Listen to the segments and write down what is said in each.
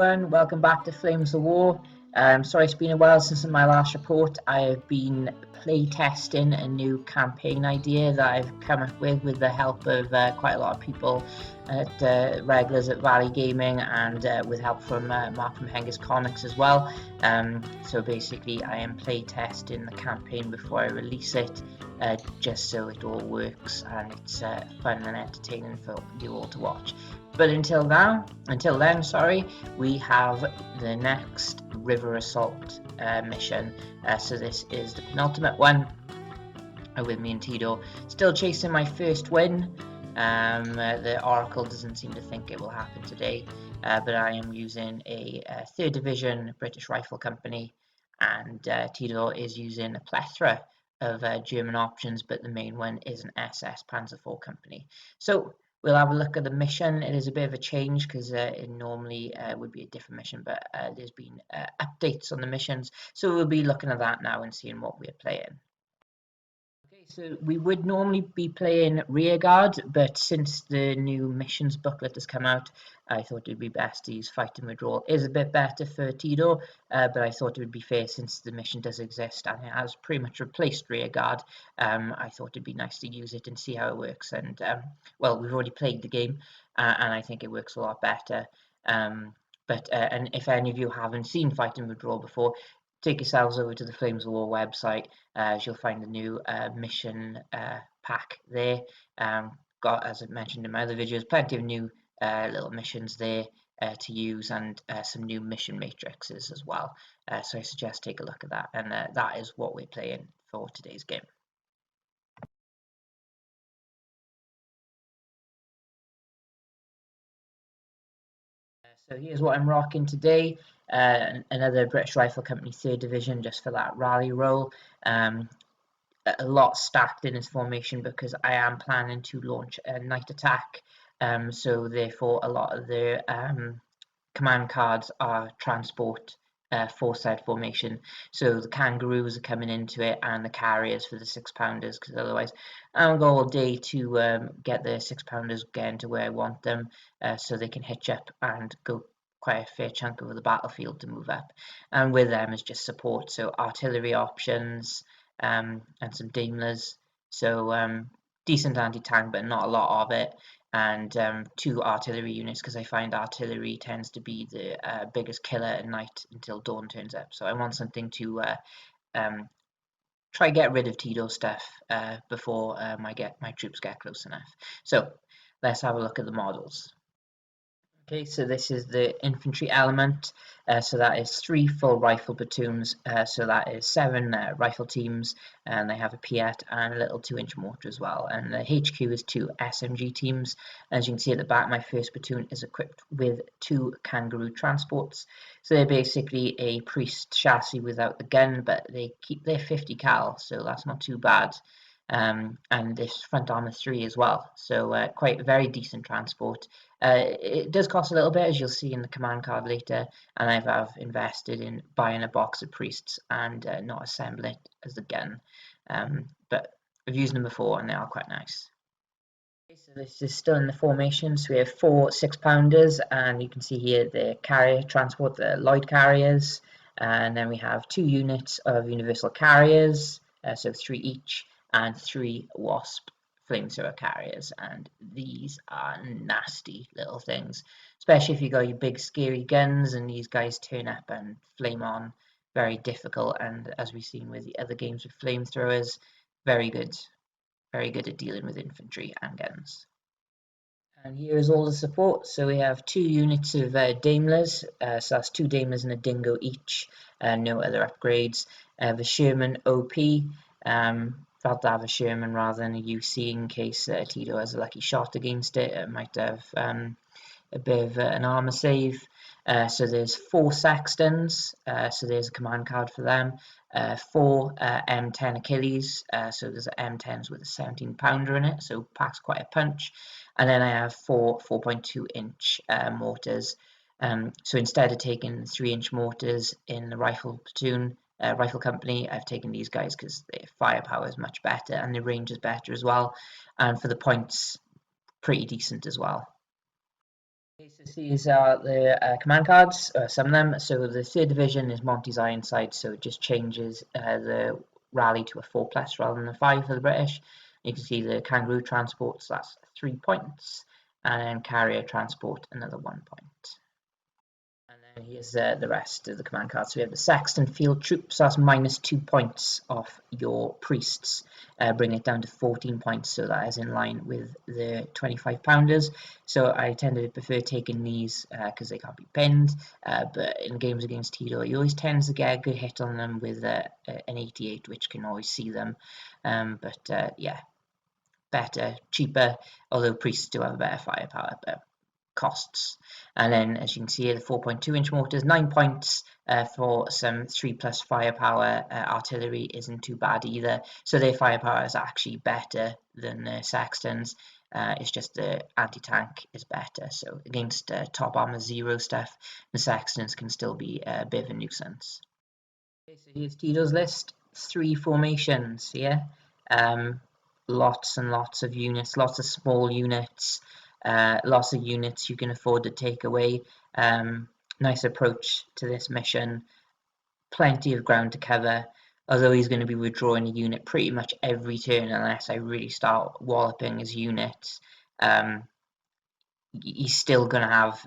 everyone, welcome back to Flames of War. Sorry it's been a while since my last report. I have been play testing a new campaign idea that I've come up with the help of quite a lot of people at regulars at Valley Gaming and with help from Mark from Hengis Comics as well. So basically I am play testing the campaign before I release it, just so it all works and it's fun and entertaining for you all to watch. But until then, we have the next River Assault mission. So this is the penultimate one with me and Tido. Still chasing my first win. The Oracle doesn't seem to think it will happen today, but I am using a 3rd Division British Rifle Company, and Tido is using a plethora of German options, but the main one is an SS Panzer IV Company. So we'll have a look at the mission. It is a bit of a change because it normally would be a different mission, but there's been updates on the missions. So we'll be looking at that now and seeing what we're playing. Okay, so we would normally be playing Rearguard, but since the new missions booklet has come out, I thought it would be best to use Fight and Withdrawal. It is a bit better for Tido, but I thought it would be fair since the mission does exist and it has pretty much replaced Rearguard. I thought it'd be nice to use it and see how it works. And well, we've already played the game, and I think it works a lot better. And if any of you haven't seen Fight and Withdrawal before, take yourselves over to the Flames of War website, as you'll find the new mission pack there. Got, as I mentioned in my other videos, plenty of new little missions there to use, and some new mission matrices as well. So I suggest take a look at that, and that is what we're playing for today's game. So here's what I'm rocking today. Another British Rifle Company 3rd Division, just for that rally roll. A lot stacked in his formation because I am planning to launch a night attack. So therefore a lot of the command cards are transport 4-side formation. So the kangaroos are coming into it and the carriers for the 6-pounders, because otherwise I'll go all day to get the 6-pounders getting to where I want them, so they can hitch up and go quite a fair chunk over the battlefield to move up. And with them is just support, so artillery options, and some Daimlers. So decent anti-tank, but not a lot of it. And 2 artillery units, because I find artillery tends to be the biggest killer at night until dawn turns up. So I want something to try get rid of Tido stuff before my troops get close enough. So let's have a look at the models. Okay, so this is the infantry element. So that is 3 full rifle platoons. So that is 7 rifle teams, and they have a Piat and a little 2-inch mortar as well. And the HQ is 2 SMG teams. As you can see at the back, my first platoon is equipped with 2 kangaroo transports. So they're basically a priest chassis without the gun, but they keep their 50 cal, so that's not too bad. And this front armor 3 as well, so quite a very decent transport. It does cost a little bit, as you'll see in the command card later, and I've invested in buying a box of priests and not assembling it as the gun, but I've used them before and they are quite nice. Okay, so this is still in the formation, so we have 4 6-pounders, and you can see here the carrier transport, the Lloyd carriers, and then we have 2 units of universal carriers, so 3 each, and 3 Wasp flamethrower carriers, and these are nasty little things, especially if you got your big scary guns and these guys turn up and flame on. Very difficult, and as we've seen with the other games with flamethrowers, very good at dealing with infantry and guns. And here is all the support. So we have 2 units of Daimlers, so that's 2 Daimlers and a Dingo each, no other upgrades. The Sherman OP, felt to have a Sherman rather than a UC in case Tido has a lucky shot against it. It might have a bit of an armor save. So there's 4 Sextons, so there's a command card for them. 4 M10 Achilles, so there's M10s with a 17-pounder in it, so packs quite a punch. And then I have 4 4.2-inch mortars. So instead of taking 3-inch mortars in the rifle platoon, rifle company, I've taken these guys because their firepower is much better and the range is better as well, and for the points pretty decent as well. So these are the command cards, some of them. So the third division is Monty's Ironside, so it just changes the rally to a 4+ rather than a 5 for the British. You can see the kangaroo transport, so that's 3 points, and then carrier transport, another 1 point. And then here's the rest of the command cards. So we have the Sexton Field Troops, so that's -2 points off your priests, bring it down to 14 points, so that is in line with the 25-pounders. So I tend to prefer taking these because they can't be pinned, but in games against Tido, he always tends to get a good hit on them with an 88, which can always see them. Yeah, better, cheaper, although priests do have a better firepower, but costs. And then, as you can see here, the 4.2-inch mortars, 9 points for some 3+ firepower. Artillery isn't too bad either, so their firepower is actually better than the Sextons. It's just the anti-tank is better, so against top armor 0 stuff, the Sextons can still be a bit of a nuisance. Okay, so here's Tido's list. 3 formations here. Lots and lots of units, lots of small units, lots of units you can afford to take away. Nice approach to this mission. Plenty of ground to cover, although he's going to be withdrawing a unit pretty much every turn unless I really start walloping his units. He's still going to have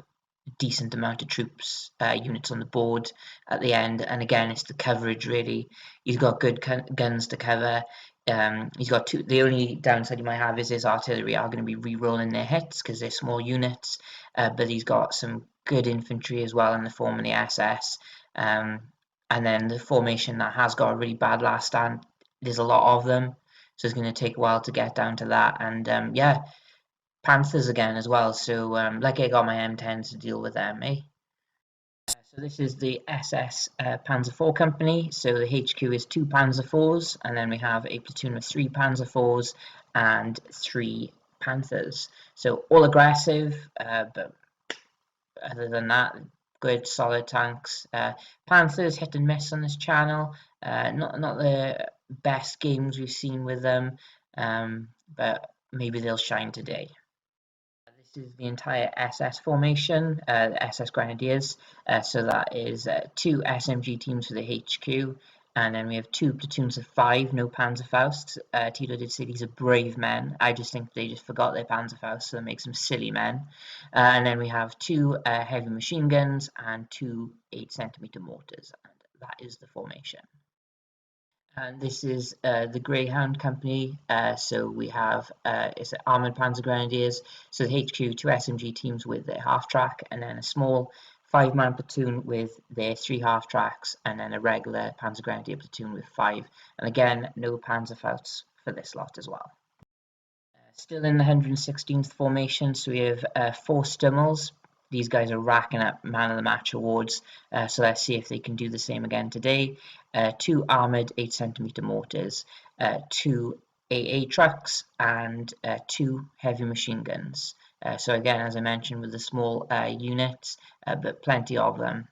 decent amount of troops, units on the board at the end, and again it's the coverage really. He's got good guns to cover. He's got two. The only downside you might have is his artillery are going to be re-rolling their hits because they're small units, but he's got some good infantry as well in the form of the SS. And then the formation that has got a really bad last stand, there's a lot of them, so it's going to take a while to get down to that. And yeah, Panthers again as well, so like I got my M10s to deal with them, eh? So this is the SS Panzer IV Company, so the HQ is 2 Panzer IVs, and then we have a platoon of 3 Panzer IVs and 3 Panthers. So all aggressive, but other than that, good solid tanks. Panthers hit and miss on this channel, not the best games we've seen with them, but maybe they'll shine today. This is the entire SS formation, the SS Grenadiers. So that is 2 SMG teams for the HQ, and then we have 2 platoons of 5, no Panzerfausts. Tido did say these are brave men. I just think they just forgot their Panzerfausts, so that makes them silly men. And then we have 2 heavy machine guns and 2 8-centimeter mortars, and that is the formation. And this is the Greyhound Company. So we have it's Armoured Panzer Grenadiers. So the HQ, 2 SMG teams with their half track, and then a small 5-man platoon with their 3 half tracks, and then a regular Panzer Grenadier platoon with 5. And again, no Panzerfausts for this lot as well. Still in the 116th formation, so we have 4 Stummels. These guys are racking up Man of the Match awards, so let's see if they can do the same again today. 2 armoured 8-centimeter mortars, 2 AA trucks, and 2 heavy machine guns. So again, as I mentioned, with the small units, but plenty of them.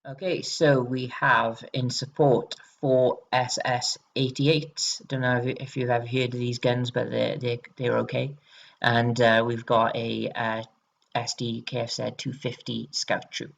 Okay, so we have in support 4 SS-88s. Don't know if you've ever heard of these guns, but they're okay. And we've got a SD KFZ 250 scout troop.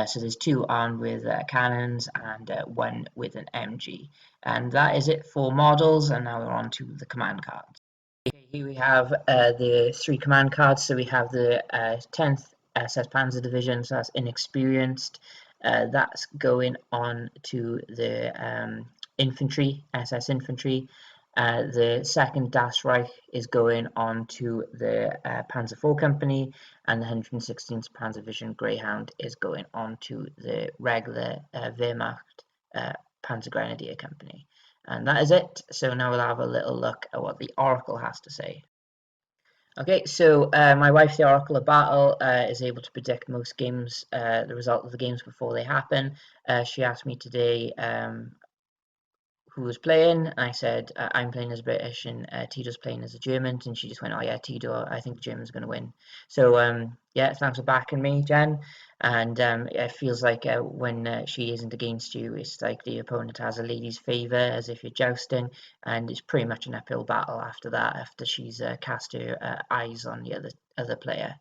So there's 2 armed with cannons and 1 with an MG. And that is it for models, and now we're on to the command cards. Okay, here we have the 3 command cards. So we have the 10th SS Panzer Division, so that's inexperienced. That's going on to the infantry, SS infantry. The 2nd Das Reich is going on to the Panzer IV Company, and the 116th Panzer Division Greyhound is going on to the regular Wehrmacht Panzer Grenadier Company. And that is it. So now we'll have a little look at what the Oracle has to say. Okay, so my wife, the Oracle of Battle, is able to predict most games, the result of the games before they happen. She asked me today who was playing, and I said I'm playing as British and Tido's playing as a German, and she just went, oh yeah, Tido, I think the German's going to win. So yeah, thanks for backing me, Jen. And it feels like when she isn't against you, it's like the opponent has a lady's favour, as if you're jousting, and it's pretty much an uphill battle after that, after she's cast her eyes on the other player.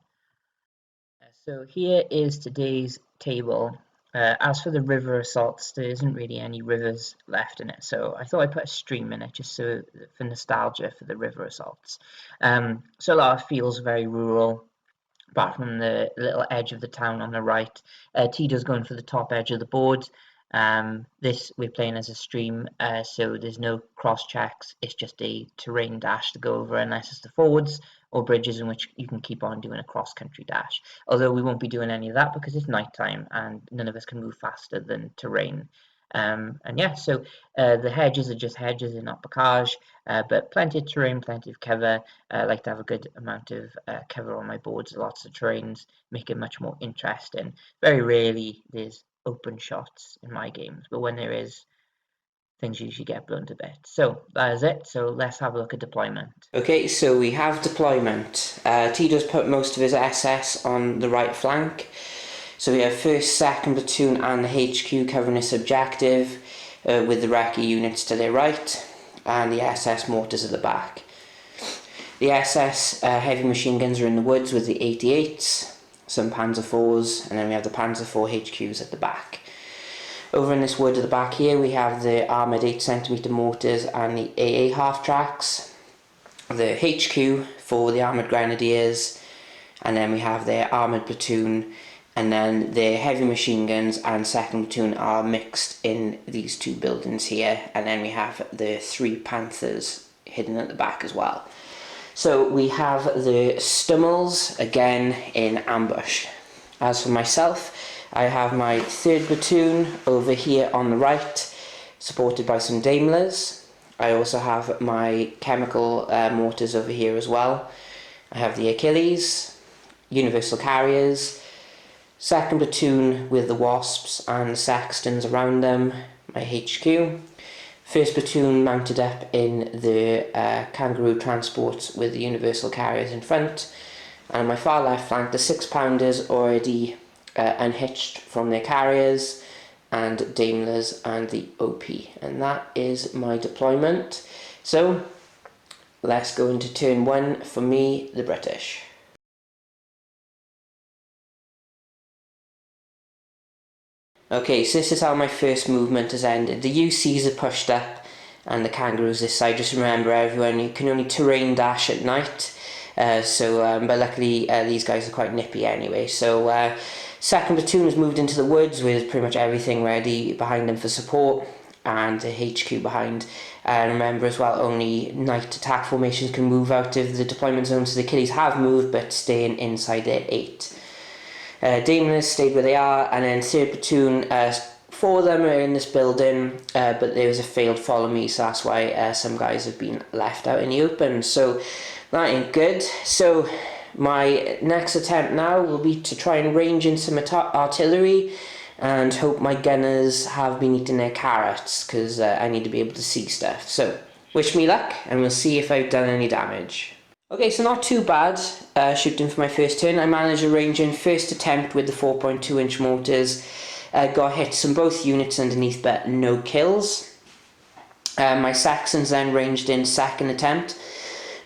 So here is today's table. As for the river assaults, there isn't really any rivers left in it, so I thought I'd put a stream in it just so for nostalgia for the river assaults. So a lot of feels very rural, apart from the little edge of the town on the right. Tido's going for the top edge of the board. This we're playing as a stream, so there's no cross checks. It's just a terrain dash to go over unless it's the forwards or bridges in which you can keep on doing a cross country dash. Although we won't be doing any of that because it's nighttime and none of us can move faster than terrain. And yeah, so the hedges are just hedges, they're not bocage, but plenty of terrain, plenty of cover. I like to have a good amount of cover on my boards, lots of terrains, make it much more interesting. Very rarely there's open shots in my games, but when there is, things usually get blown to bits. So that is it. So let's have a look at deployment. Okay, so we have deployment. Tido's put most of his SS on the right flank. So we have 1st, 2nd platoon and the HQ covering this objective, with the recce units to their right and the SS mortars at the back. The SS heavy machine guns are in the woods with the 88s, some Panzer IVs, and then we have the Panzer IV HQs at the back. Over in this wood at the back here we have the armoured 8cm mortars and the AA half tracks, the HQ for the armoured grenadiers, and then we have their armoured platoon, and then their heavy machine guns and 2nd platoon are mixed in these two buildings here, and then we have the 3 Panthers hidden at the back as well. So we have the Stummels again in ambush. As for myself, I have my 3rd platoon over here on the right, supported by some Daimlers. I also have my chemical mortars over here as well. I have the Achilles, Universal Carriers, 2nd platoon with the Wasps and the Sextons around them, my HQ. 1st platoon mounted up in the Kangaroo transports with the Universal Carriers in front. And on my far left flank, the 6-pounders already unhitched from their carriers, and Daimlers and the OP. And that is my deployment. So let's go into turn 1 for me, the British. Okay, so this is how my first movement has ended. The UCs are pushed up and the Kangaroos this side. Just remember everyone, you can only terrain dash at night. But luckily these guys are quite nippy anyway. So 2nd platoon has moved into the woods with pretty much everything ready behind them for support, and the HQ behind. And remember as well, only night attack formations can move out of the deployment zone, so the Achilles have moved but staying inside their 8. Daimlers stayed where they are, and then 3rd platoon, 4 of them are in this building, but there was a failed follow me, so that's why some guys have been left out in the open. So that ain't good. So my next attempt now will be to try and range in some artillery and hope my gunners have been eating their carrots, because I need to be able to see stuff. So wish me luck, and we'll see if I've done any damage. Okay, so not too bad shooting for my first turn. I managed to range in first attempt with the 4.2 inch mortars. Got hits on both units underneath, but no kills. My Saxons then ranged in 2nd attempt.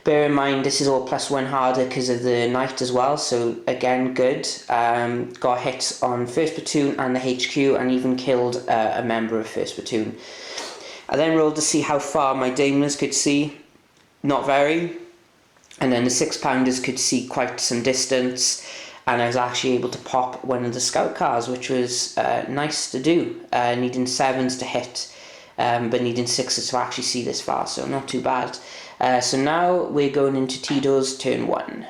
Bear in mind this is all +1 harder because of the night as well, so again good. Got hits on 1st platoon and the HQ, and even killed a member of 1st platoon. I then rolled to see how far my Daimlers could see. Not very. And then the 6-pounders could see quite some distance, and I was actually able to pop one of the scout cars, which was nice to do, needing 7s to hit, but needing 6s to actually see this far, so not too bad. So now we're going into Tido's turn 1.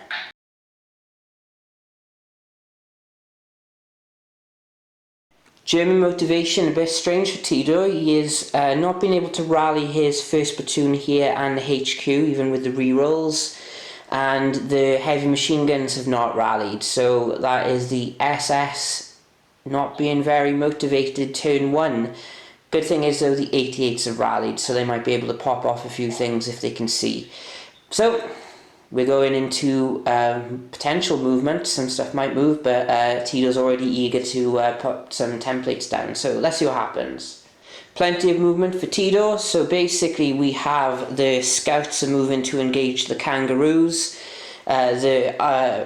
German motivation, a bit strange for Tido. He has not been able to rally his 1st platoon here and the HQ, even with the rerolls. And the heavy machine guns have not rallied, so that is the SS not being very motivated turn 1. Good thing is though, the 88s have rallied, so they might be able to pop off a few things if they can see. So we're going into potential movement. Some stuff might move, but Tido's already eager to put some templates down, so let's see what happens. Plenty of movement for Tido, so basically we have the scouts are moving to engage the Kangaroos. The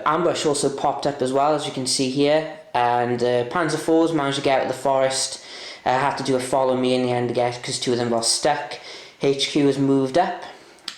ambush also popped up as well, as you can see here, and Panzer IVs managed to get out of the forest. Had to do a follow me in the end to get, because 2 of them got stuck. HQ has moved up.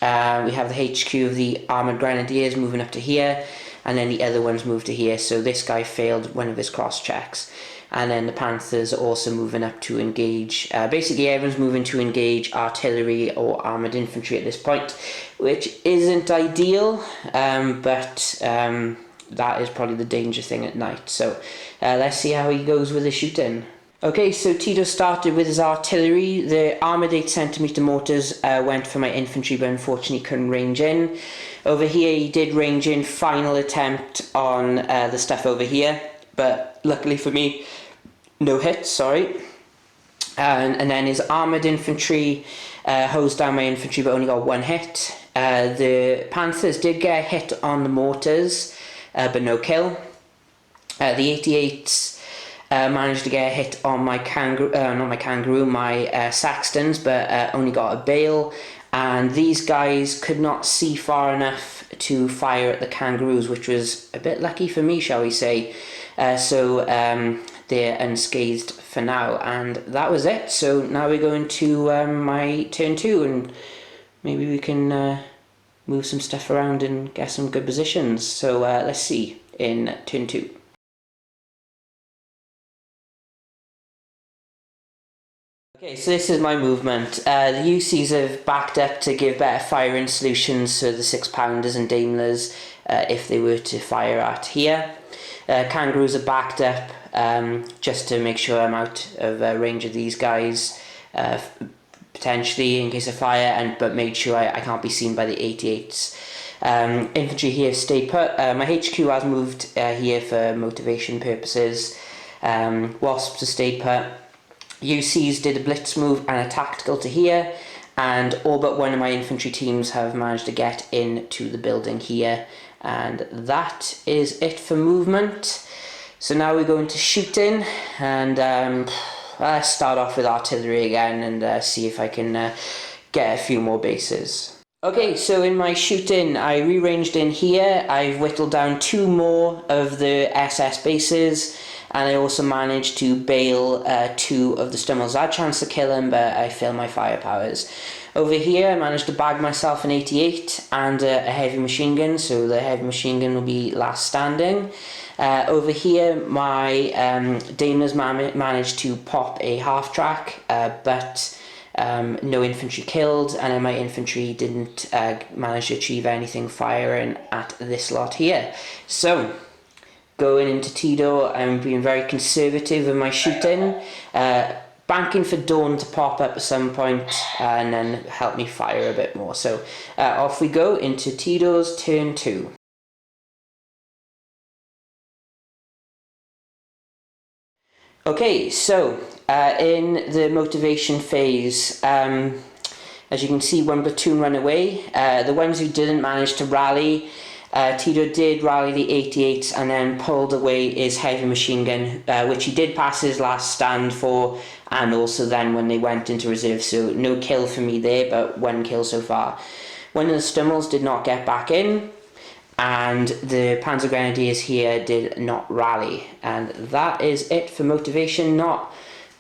We have the HQ of the Armoured Grenadiers moving up to here, and then the other ones moved to here, so this guy failed one of his cross checks. And then the Panthers are also moving up to engage. Basically everyone's moving to engage artillery or armoured infantry at this point, which isn't ideal, but that is probably the danger thing at night. So let's see how he goes with the shooting. Okay, so Tido started with his artillery. The armoured 8cm mortars went for my infantry, but unfortunately couldn't range in. Over here he did range in, final attempt on the stuff over here, but luckily for me, no hits, sorry. And then his armoured infantry hosed down my infantry, but only got 1 hit. The Panthers did get a hit on the mortars, but no kill. The 88s managed to get a hit on my my Saxtons, but only got a bale. And these guys could not see far enough to fire at the kangaroos, which was a bit lucky for me, shall we say. So they're unscathed for now, and that was it. So now we're going to my turn 2, and maybe we can move some stuff around and get some good positions. So let's see in turn 2. Okay, so this is my movement. The UCs have backed up to give better firing solutions to the 6-pounders and Daimlers if they were to fire at here. Kangaroos are backed up just to make sure I'm out of range of these guys, potentially in case of fire, but made sure I can't be seen by the 88s. Infantry here stay put. My HQ has moved here for motivation purposes. Wasps are stay put. UCs did a blitz move and a tactical to here, and all but one of my infantry teams have managed to get into the building here, and that is it for movement. So now we go into shooting, and let's start off with artillery again and see if I can get a few more bases. Okay, so in my shooting, I rearranged in here. I've whittled down 2 more of the SS bases, and I also managed to bail 2 of the Stummels. I had a chance to kill them, but I failed my firepowers. Over here, I managed to bag myself an 88 and a heavy machine gun, so the heavy machine gun will be last standing. Over here, my Daimlers managed to pop a half-track, but no infantry killed, and then my infantry didn't manage to achieve anything firing at this lot here. So, going into Tido, I'm being very conservative with my shooting, banking for Dawn to pop up at some point and then help me fire a bit more. So off we go into Tido's turn 2. Okay, so in the motivation phase, as you can see, 1 platoon run away. The ones who didn't manage to rally, Tido did rally the 88s and then pulled away his heavy machine gun, which he did pass his last stand for, and also then when they went into reserve, so no kill for me there, but 1 kill so far. One of the Stummels did not get back in, and the Panzer Grenadiers here did not rally, and that is it for motivation. Not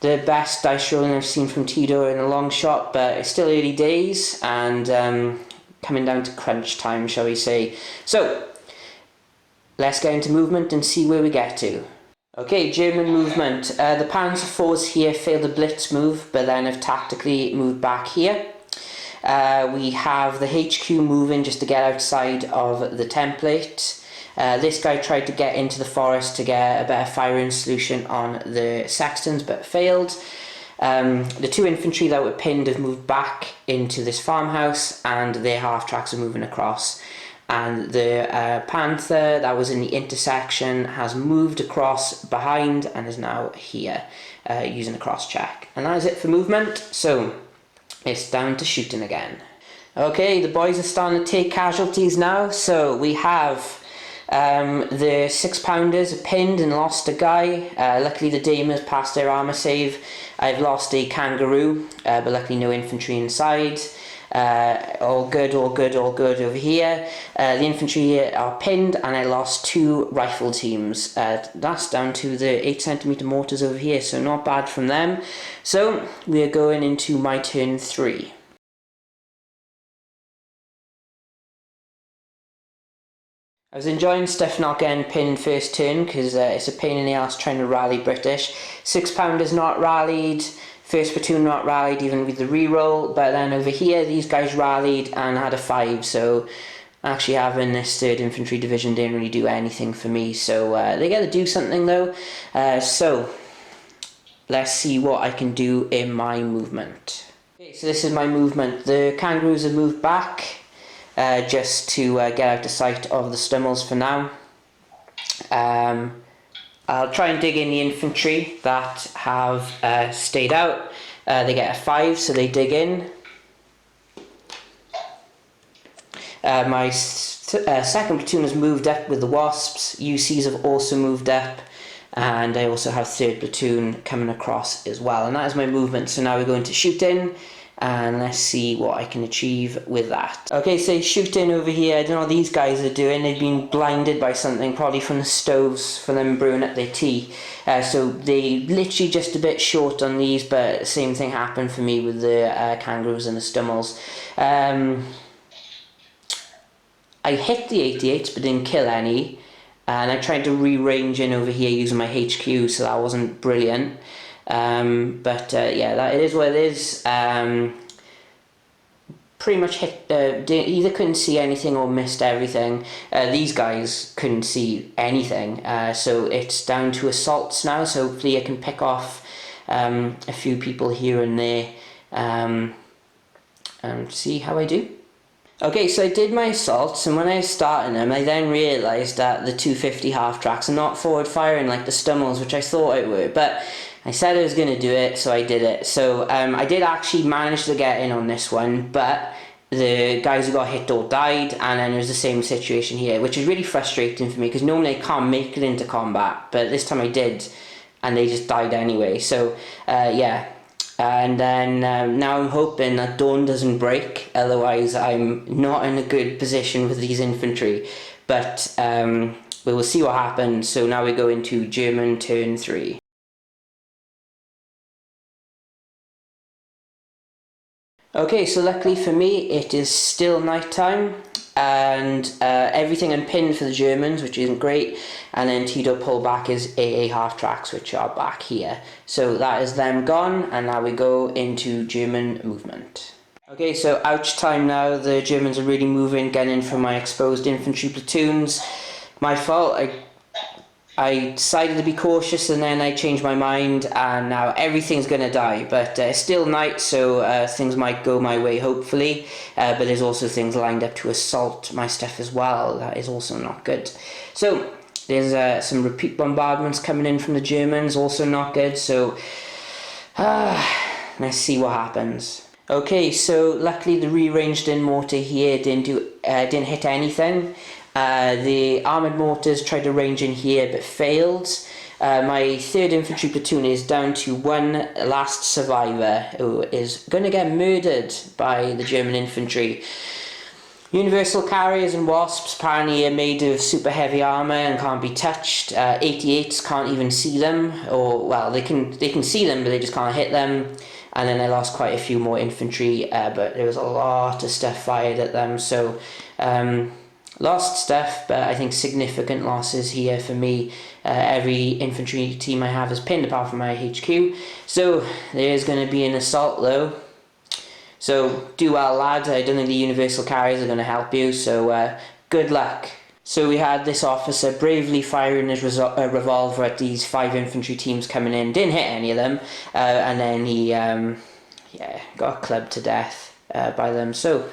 the best dice rolling I've seen from Tido in a long shot, but it's still early days, and coming down to crunch time, shall we say. So, let's get into movement and see where we get to. Okay, German movement. The Panzer IVs here failed a blitz move, but then have tactically moved back here. We have the HQ moving just to get outside of the template. This guy tried to get into the forest to get a better firing solution on the Saxtons, but failed. The 2 infantry that were pinned have moved back into this farmhouse, and their half-tracks are moving across. And the Panther that was in the intersection has moved across behind and is now here using a cross-check. And that is it for movement, so it's down to shooting again. Okay, the boys are starting to take casualties now, so we have the 6-pounders pinned and lost a guy. Luckily the Daimlers passed their armour save. I've lost a kangaroo, but luckily no infantry inside. All good, all good, all good over here. The infantry here are pinned, and I lost 2 rifle teams. That's down to the 8cm mortars over here, so not bad from them. So we are going into my turn 3. I was enjoying stuff not getting pinned first turn because it's a pain in the ass trying to rally British. 6-pounders not rallied, first platoon not rallied even with the reroll, but then over here these guys rallied and had a 5, so actually having this 3rd Infantry Division didn't really do anything for me, so they get to do something though. So let's see what I can do in my movement. Okay, so this is my movement. The kangaroos have moved back. Just to get out of sight of the stummels for now. I'll try and dig in the infantry that have stayed out. They get a 5, so they dig in. My 2nd platoon has moved up with the wasps. UCs have also moved up, and I also have 3rd platoon coming across as well. And that is my movement. So now we're going to shoot in. And let's see what I can achieve with that. Okay, so shooting over here, I don't know what these guys are doing. They've been blinded by something, probably from the stoves, from them brewing up their tea. So they literally just a bit short on these, but same thing happened for me with the kangaroos and the stummels. I hit the 88s, but didn't kill any. And I tried to re-range in over here using my HQ, so that wasn't brilliant. But yeah, that it is what it is. Pretty much hit, either couldn't see anything or missed everything. These guys couldn't see anything, so it's down to assaults now, so hopefully I can pick off a few people here and there and see how I do. Okay, so I did my assaults, and when I was starting them, I then realised that the 250 half-tracks are not forward firing like the stummels, which I thought it were, but I said I was going to do it, so I did it. So I did actually manage to get in on this one, but the guys who got hit all died, and then it was the same situation here, which is really frustrating for me, because normally I can't make it into combat, but this time I did, and they just died anyway. So yeah. And then now I'm hoping that dawn doesn't break, otherwise I'm not in a good position with these infantry. But we will see what happens. So now we go into German turn 3. Okay, so luckily for me it is still night time, and everything unpinned for the Germans, which isn't great, and then Tido pulled back his AA half-tracks, which are back here. So that is them gone, and now we go into German movement. Okay, so ouch time now. The Germans are really moving, getting in from my exposed infantry platoons. My fault, I decided to be cautious, and then I changed my mind, and now everything's going to die. But it's still night, so things might go my way, hopefully. But there's also things lined up to assault my stuff as well. That is also not good. So there's some repeat bombardments coming in from the Germans, also not good. So let's see what happens. Okay, so luckily the rearranged in mortar here didn't hit anything. The armoured mortars tried to range in here but failed. My 3rd infantry platoon is down to one last survivor who is going to get murdered by the German infantry. Universal carriers and wasps apparently are made of super heavy armour and can't be touched. 88s can't even see them, or well, they can see them but they just can't hit them. And then I lost quite a few more infantry, but there was a lot of stuff fired at them, so lost stuff, but I think significant losses here for me. Every infantry team I have is pinned apart from my HQ, so there is going to be an assault though. So do well, lads. I don't think the universal carriers are going to help you, so good luck. So we had this officer bravely firing his revolver at these 5 infantry teams coming in. Didn't hit any of them, and then he got clubbed to death by them. So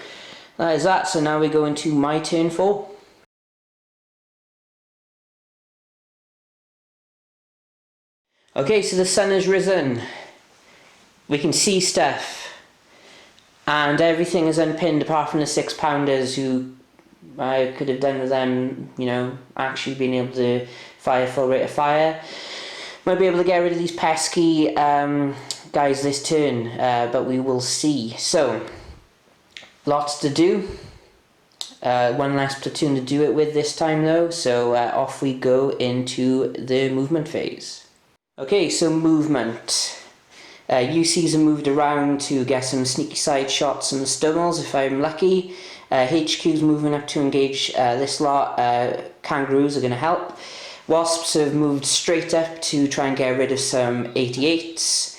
that is that. So now we go into my turn 4. Okay, so the sun has risen. We can see stuff, and everything is unpinned apart from the 6-pounders, who I could have done with them, you know, actually being able to fire full rate of fire. Might be able to get rid of these pesky guys this turn, but we will see. So Lots to do. One less platoon to do it with this time though, so off we go into the movement phase. Okay, so movement. UCs are moved around to get some sneaky side shots on the Stummels if I'm lucky. HQ's moving up to engage this lot. Kangaroos are going to help. Wasps have moved straight up to try and get rid of some 88s.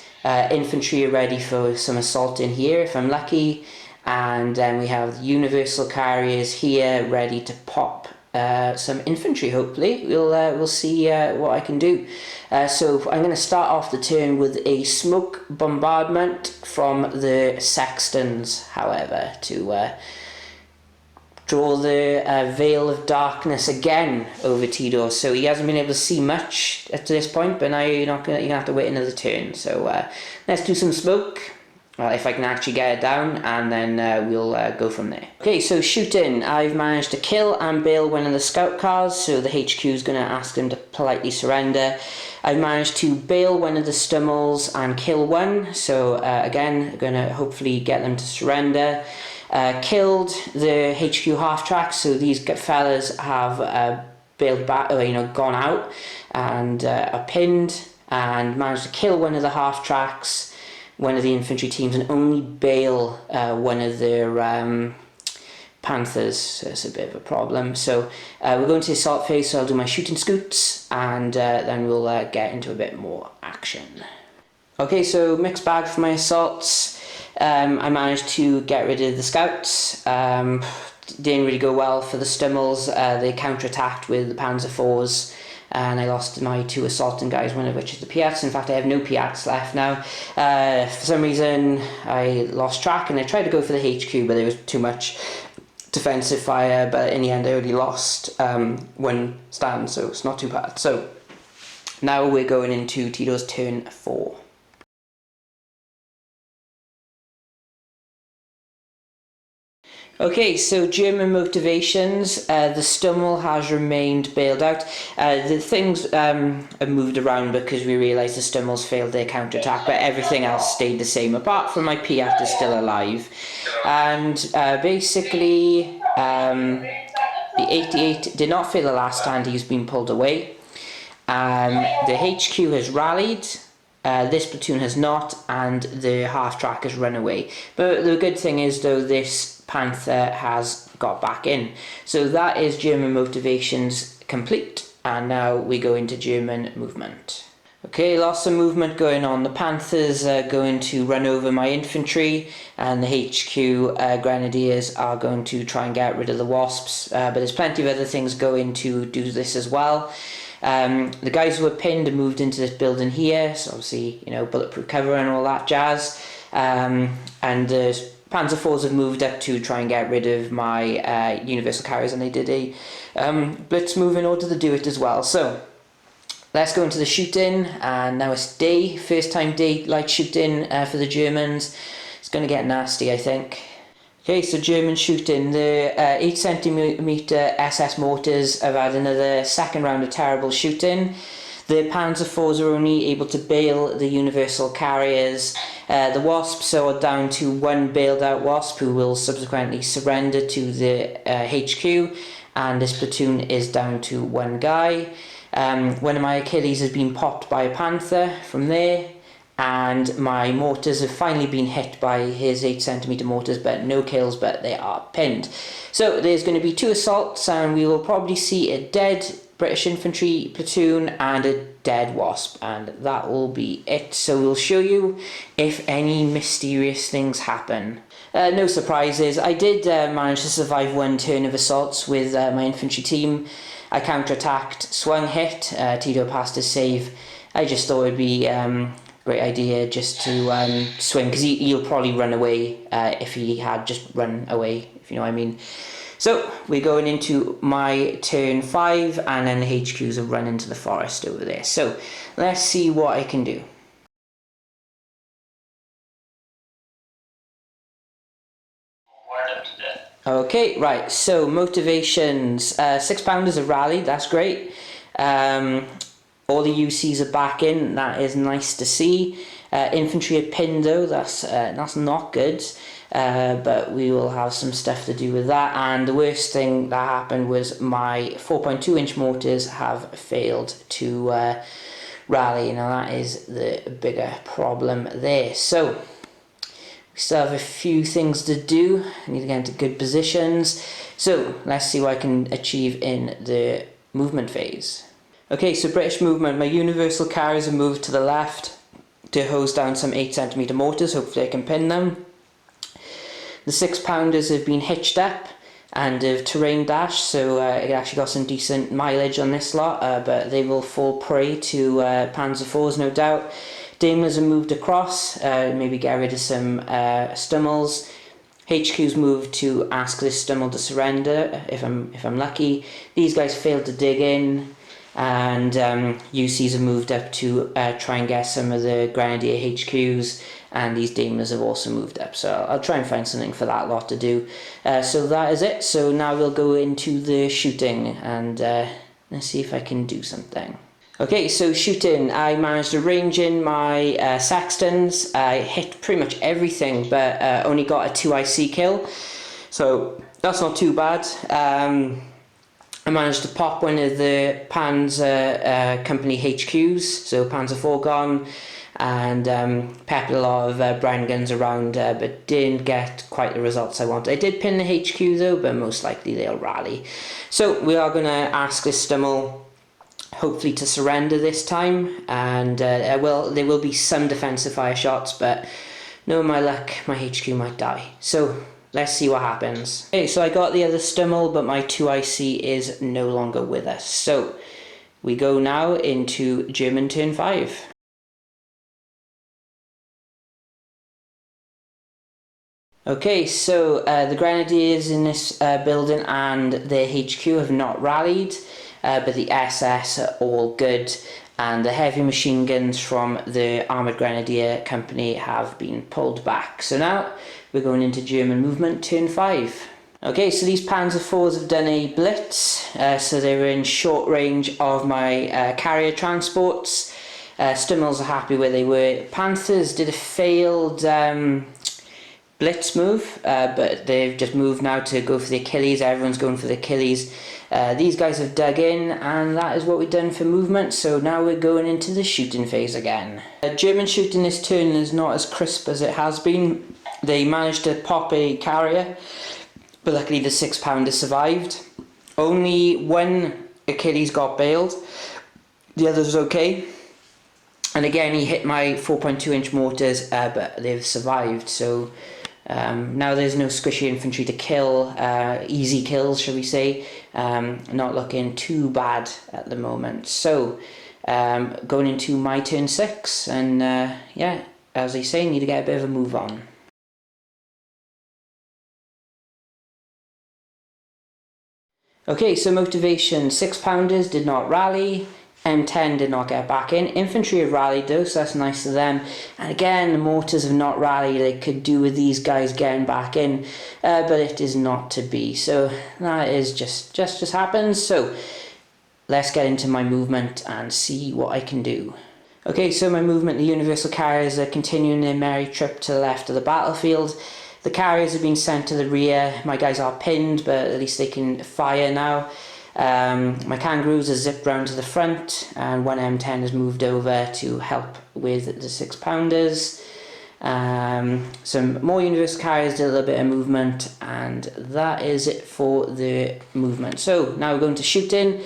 Infantry are ready for some assault in here if I'm lucky. And then we have the universal carriers here ready to pop some infantry, hopefully. We'll see what I can do. So I'm going to start off the turn with a smoke bombardment from the sextons, however, to draw the veil of darkness again over Tido. So he hasn't been able to see much up to this point, but now you're gonna have to wait another turn. So let's do some smoke. If I can actually get it down, and then we'll go from there. Okay, so shooting. I've managed to kill and bail one of the scout cars, so the HQ is going to ask them to politely surrender. I've managed to bail one of the Stummels and kill one, so again, going to hopefully get them to surrender. Killed the HQ half-track, so these fellas have bailed back, gone out and are pinned, and managed to kill one of the half-tracks, one of the infantry teams, and only bail one of their panthers, so it's a bit of a problem. So we're going to the assault phase, so I'll do my shooting scoots, and then we'll get into a bit more action. Okay, so mixed bag for my assaults. I managed to get rid of the scouts. Didn't really go well for the Stummels. They counterattacked with the Panzer IVs, and I lost my 2 assaulting guys, one of which is the Piats. In fact, I have no Piats left now. For some reason, I lost track, and I tried to go for the HQ, but there was too much defensive fire, but in the end I only lost 1 stand, so it's not too bad. So now we're going into Tido's turn 4. Okay, so German motivations. The Stummel has remained bailed out. The things have moved around because we realised the Stummels failed their counterattack, but everything else stayed the same, apart from my Piat is still alive. And basically, the 88 did not fail the last stand, he's been pulled away. The HQ has rallied. This platoon has not, and the half-track has run away. But the good thing is, though, this Panther has got back in. So that is German motivations complete, and now we go into German movement. Okay, lots of movement going on. The Panthers are going to run over my infantry, and the HQ Grenadiers are going to try and get rid of the Wasps, but there's plenty of other things going to do this as well. The guys who were pinned have moved into this building here, so obviously, bulletproof cover and all that jazz. And the Panzer IVs have moved up to try and get rid of my universal carriers, and they did a blitz move in order to do it as well. So let's go into the shooting, and now it's day, first time daylight shooting for the Germans. It's going to get nasty, I think. Okay, so German shooting. The 8cm SS mortars have had another second round of terrible shooting. The Panzer IVs are only able to bail the universal carriers. The Wasps are down to 1 bailed out Wasp, who will subsequently surrender to the HQ, and this platoon is down to 1 guy. One of my Achilles has been popped by a Panther from there, and my mortars have finally been hit by his 8cm mortars, but no kills, but they are pinned. So there's going to be 2 assaults, and we will probably see a dead British infantry platoon and a dead Wasp, and that will be it. So we'll show you if any mysterious things happen. No surprises. I did manage to survive 1 turn of assaults with my infantry team. I counterattacked, swung hit, Tido passed his save. I just thought it would be great idea just to swing, because he'll probably run away if he had just run away, if you know what I mean. So we're going into my turn 5, and then the HQs have run into the forest over there. So let's see what I can do. Okay, right, so motivations. 6-pounders have rallied, that's great. All the UCs are back in, that is nice to see. Infantry at Tido, that's not good, but we will have some stuff to do with that. And the worst thing that happened was my 4.2 inch mortars have failed to rally. Now that is the bigger problem there. So we still have a few things to do. I need to get into good positions. So let's see what I can achieve in the movement phase. Okay, so British movement, my universal carriers have moved to the left to hose down some 8cm mortars. Hopefully I can pin them. The 6-pounders have been hitched up and have terrain dashed, so it actually got some decent mileage on this lot, but they will fall prey to Panzer IVs, no doubt. Daimlers have moved across, maybe get rid of some Stummels. HQ's moved to ask this Stummel to surrender if I'm lucky. These guys failed to dig in, and UCs have moved up to try and get some of the Grenadier HQs, and these Daimlers have also moved up, so I'll try and find something for that lot to do. So that is it. So now we'll go into the shooting, and let's see if I can do something. Okay, so shooting, I managed to range in my Sextons. I hit pretty much everything, but only got a 2IC kill, so that's not too bad. I managed to pop one of the Panzer Company HQs, so Panzer IV gone, and peppered a lot of Bren guns around, but didn't get quite the results I wanted. I did pin the HQ though, but most likely they'll rally. So we are going to ask this Stummel hopefully to surrender this time, and there will be some defensive fire shots, but no my luck, my HQ might die. So let's see what happens. Okay, so I got the other Stummel, but my 2IC is no longer with us. So we go now into German turn 5. Okay, so the Grenadiers in this building and their HQ have not rallied, but the SS are all good, and the heavy machine guns from the Armoured Grenadier Company have been pulled back. So now we're going into German movement, turn 5. Okay, so these Panzer IVs have done a blitz, so they were in short range of my carrier transports. Stummels are happy where they were. Panthers did a failed blitz move, but they've just moved now to go for the Achilles. Everyone's going for the Achilles. These guys have dug in, and that is what we've done for movement. So now we're going into the shooting phase again. German shooting this turn is not as crisp as it has been. They managed to pop a carrier, but luckily the 6-pounder survived. Only one Achilles got bailed, the others was okay. And again, he hit my 4.2 inch mortars, but they've survived. So now there's no squishy infantry to kill, easy kills, shall we say. Not looking too bad at the moment. So going into my turn 6, and yeah, as they say, need to get a bit of a move on. Okay, so motivation, 6-pounders did not rally. M10 did not get back in. Infantry have rallied though, so that's nice of them. And again, the mortars have not rallied. They could do with these guys getting back in, but it is not to be. So that is just happens. So let's get into my movement and see what I can do. Okay, so my movement, the Universal Carriers are continuing their merry trip to the left of the battlefield. The carriers have been sent to the rear. My guys are pinned, but at least they can fire now. My kangaroos are zipped round to the front, and one M10 has moved over to help with the 6-pounders. Some more universal carriers did a little bit of movement, and that is it for the movement. So now we're going to shooting.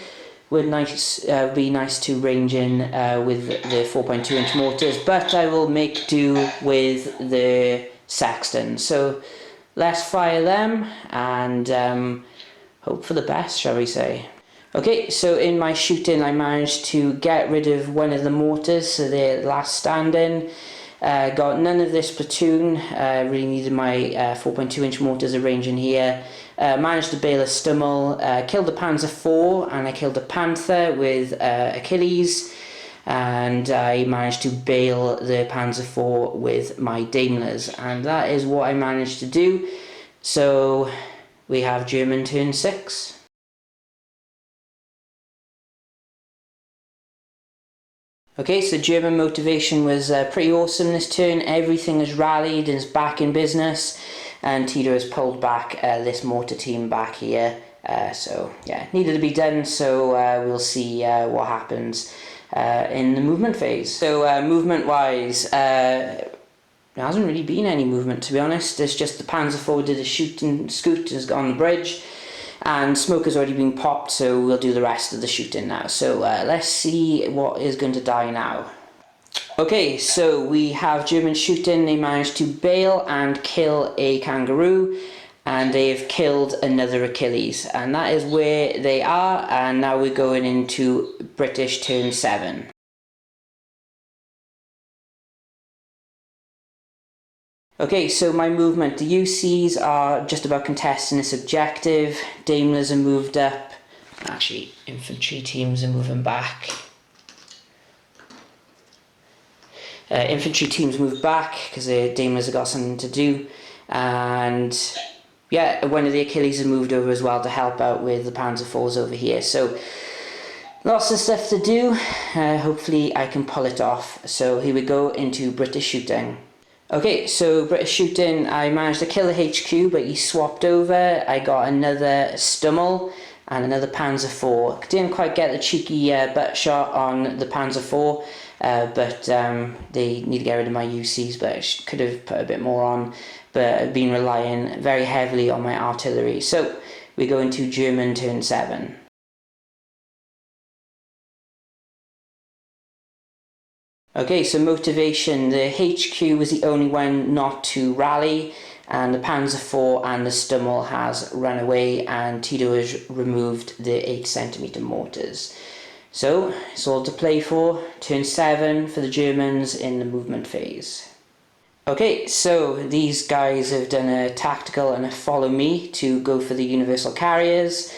Would be nice to range in with the 4.2 inch mortars, but I will make do with the Sexton. So let's fire them and hope for the best, shall we say. Okay, so in my shooting I managed to get rid of one of the mortars, so they're last standing. Got none of this platoon, really needed my 4.2 inch mortars arranging here. Managed to bail a Stummel, killed the Panzer IV, and I killed the Panther with Achilles, and I managed to bail the Panzer IV with my Daimlers, and that is what I managed to do. So we have German turn 6. Okay, so German motivation was pretty awesome this turn. Everything has rallied and is back in business, and Tido has pulled back this mortar team back here. So yeah, needed to be done, so we'll see what happens in the movement phase. So movement wise, there hasn't really been any movement, to be honest. It's just the Panzer IV did a shoot and scoot, has gone on the bridge, and smoke has already been popped, so we'll do the rest of the shooting now. So let's see what is going to die now. Okay, so we have German shooting. They managed to bail and kill a kangaroo, and they've killed another Achilles, and that is where they are. And now we're going into British turn 7. Okay, so my movement, the UCs are just about contesting this objective. Daimlers are moved up. Actually, infantry teams are moving back. Infantry teams move back because the Daimlers have got something to do. And yeah, one of the Achilles have moved over as well to help out with the Panzer IVs over here. So lots of stuff to do. Hopefully I can pull it off. So here we go into British shooting. Okay, so British shooting, I managed to kill the HQ, but he swapped over. I got another Stummel and another Panzer IV. Didn't quite get the cheeky butt shot on the Panzer IV, but they need to get rid of my UCs, but I could have put a bit more on. But I've been relying very heavily on my artillery. So we go into German turn 7. Okay, so motivation, the HQ was the only one not to rally, and the Panzer IV and the Stummel has run away, and Tido has removed the 8cm mortars. So it's all to play for. Turn 7 for the Germans in the movement phase. Okay, so these guys have done a tactical and a follow me to go for the universal carriers.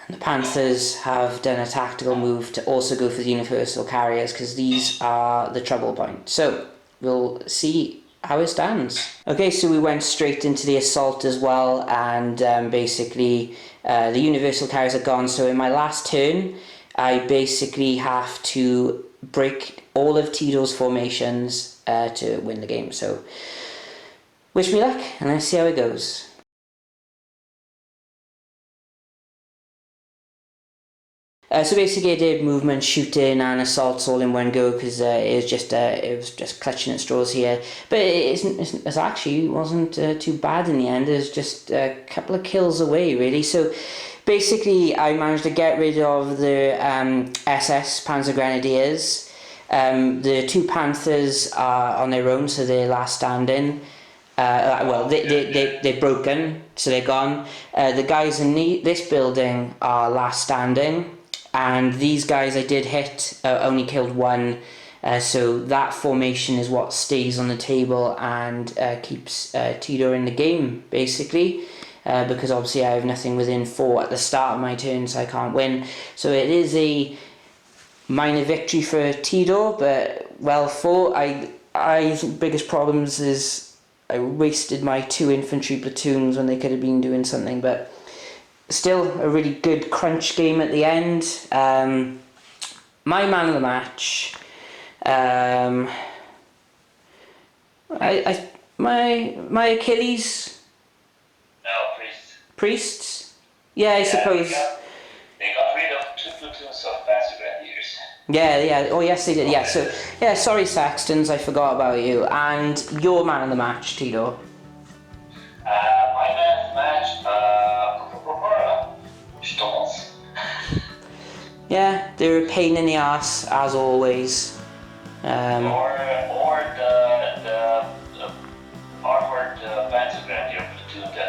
The Panthers have done a tactical move to also go for the universal carriers because these are the trouble point. So we'll see how it stands. Okay, so we went straight into the assault as well, and basically the universal carriers are gone. So in my last turn, I basically have to break all of Tido's formations to win the game. So wish me luck, and let's see how it goes. So basically I did movement, shooting and assaults all in one go because it was just clutching at straws here. But it actually wasn't too bad in the end. It was just a couple of kills away really. So basically I managed to get rid of the SS Panzer Grenadiers. The two Panthers are on their own, so they're last standing. Well, they're broken, so they're gone. The guys in this building are last standing. And these guys I did hit, only killed one, so that formation is what stays on the table and keeps Tido in the game, basically, because obviously I have nothing within 4 at the start of my turn, so I can't win. So it is a minor victory for Tido, but well fought. I think the biggest problems is I wasted my 2 infantry platoons when they could have been doing something, but still a really good crunch game at the end. My man of the match, my Achilles. No, priests. Priests. Yeah, I suppose. They got rid of 2 platoons of Panzer Grenadiers. Yeah. Oh yes, they did. Yeah. So yeah, sorry Saxtons, I forgot about you. And your man of the match, Tido. My man of the match, Stommels. Yeah, they're a pain in the ass as always. Or the armored Panzer Grenadier platoon that